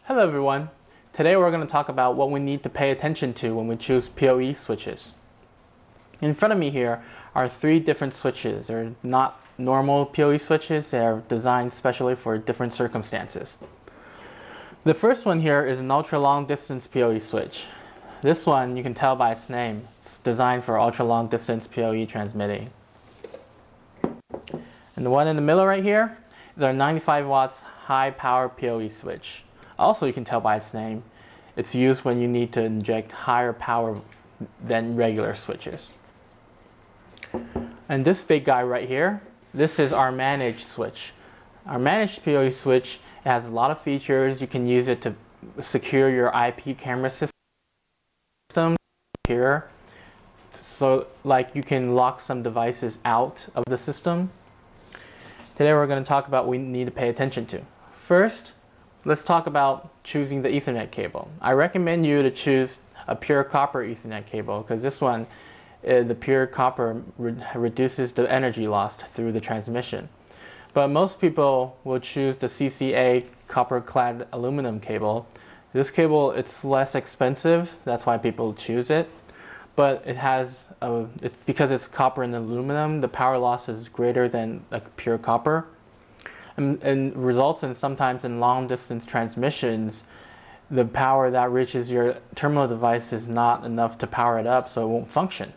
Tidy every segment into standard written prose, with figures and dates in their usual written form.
Hello everyone. Today we're going to talk about what we need to pay attention to when we choose PoE switches. In front of me here are three different switches. They're not normal PoE switches. They're designed specially for different circumstances. The first one here is an ultra long distance PoE switch. This one, you can tell by its name, it's designed for ultra long distance PoE transmitting. And the one in the middle right here is our 95 watts high power PoE switch. Also, you can tell by its name, it's used when you need to inject higher power than regular switches. And this big guy right here, this is our managed switch. Our managed PoE switch has a lot of features. You can use it to secure your IP camera system here. So like you can lock some devices out of the system. Today we're going to talk about what we need to pay attention to. First, let's talk about choosing the Ethernet cable. I recommend you to choose a pure copper Ethernet cable because this one, the pure copper reduces the energy lost through the transmission. But most people will choose the CCA copper-clad aluminum cable. This cable, it's less expensive, that's why people choose it. But it has, because it's copper and aluminum, the power loss is greater than pure copper. And results in sometimes in long distance transmissions, the power that reaches your terminal device is not enough to power it up, so it won't function.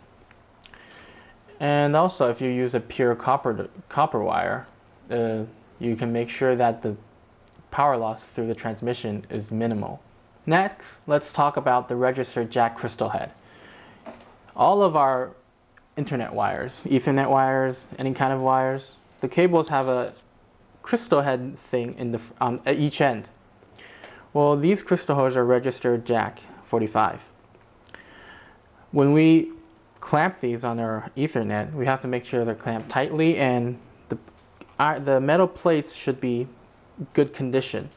And also, if you use a pure copper wire, you can make sure that the power loss through the transmission is minimal. Next, let's talk about the registered jack crystal head. All of our internet wires, Ethernet wires, any kind of wires, the cables have a crystal head thing at each end. Well, these crystal heads are registered jack 45. When we clamp these on our Ethernet, we have to make sure they're clamped tightly, and the metal plates should be good condition.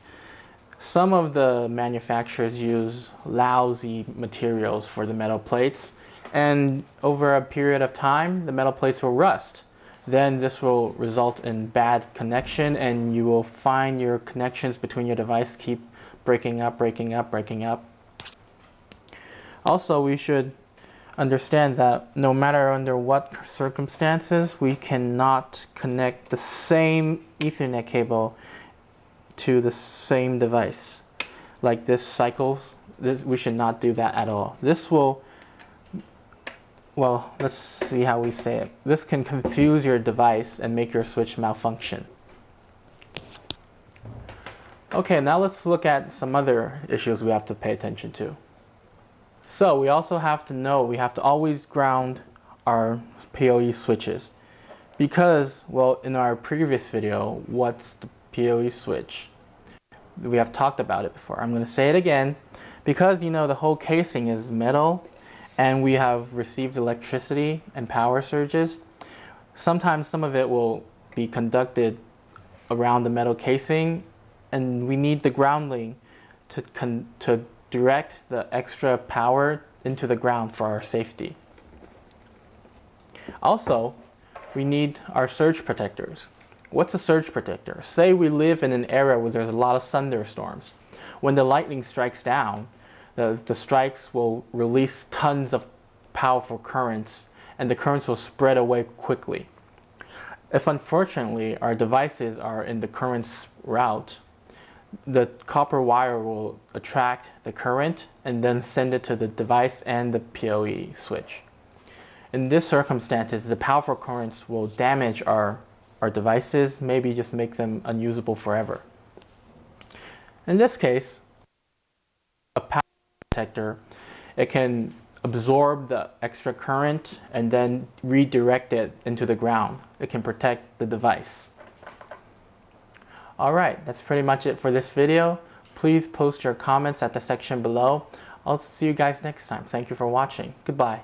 Some of the manufacturers use lousy materials for the metal plates, and over a period of time, the metal plates will rust. Then this will result in bad connection, and you will find your connections between your device keep breaking up. Also, we should understand that no matter under what circumstances, we cannot connect the same Ethernet cable to the same device. Like this cycles, we should not do that at all. This will, well, let's see how we say it. This can confuse your device and make your switch malfunction. Okay, now let's look at some other issues we have to pay attention to. So we also have to know, we have to always ground our PoE switches. Because, well, in our previous video, what's the PoE switch? We have talked about it before. I'm going to say it again. Because, you know, the whole casing is metal, and we have received electricity and power surges, sometimes some of it will be conducted around the metal casing, and we need the grounding to direct the extra power into the ground for our safety. Also, we need our surge protectors. What's a surge protector? Say we live in an area where there's a lot of thunderstorms. When the lightning strikes down, the strikes will release tons of powerful currents, and the currents will spread away quickly. If unfortunately our devices are in the current's route, the copper wire will attract the current and then send it to the device and the PoE switch. In this circumstances, the powerful currents will damage our devices, maybe just make them unusable forever. In this case, a power protector, it can absorb the extra current and then redirect it into the ground. It can protect the device. Alright, that's pretty much it for this video. Please post your comments at the section below. I'll see you guys next time. Thank you for watching. Goodbye.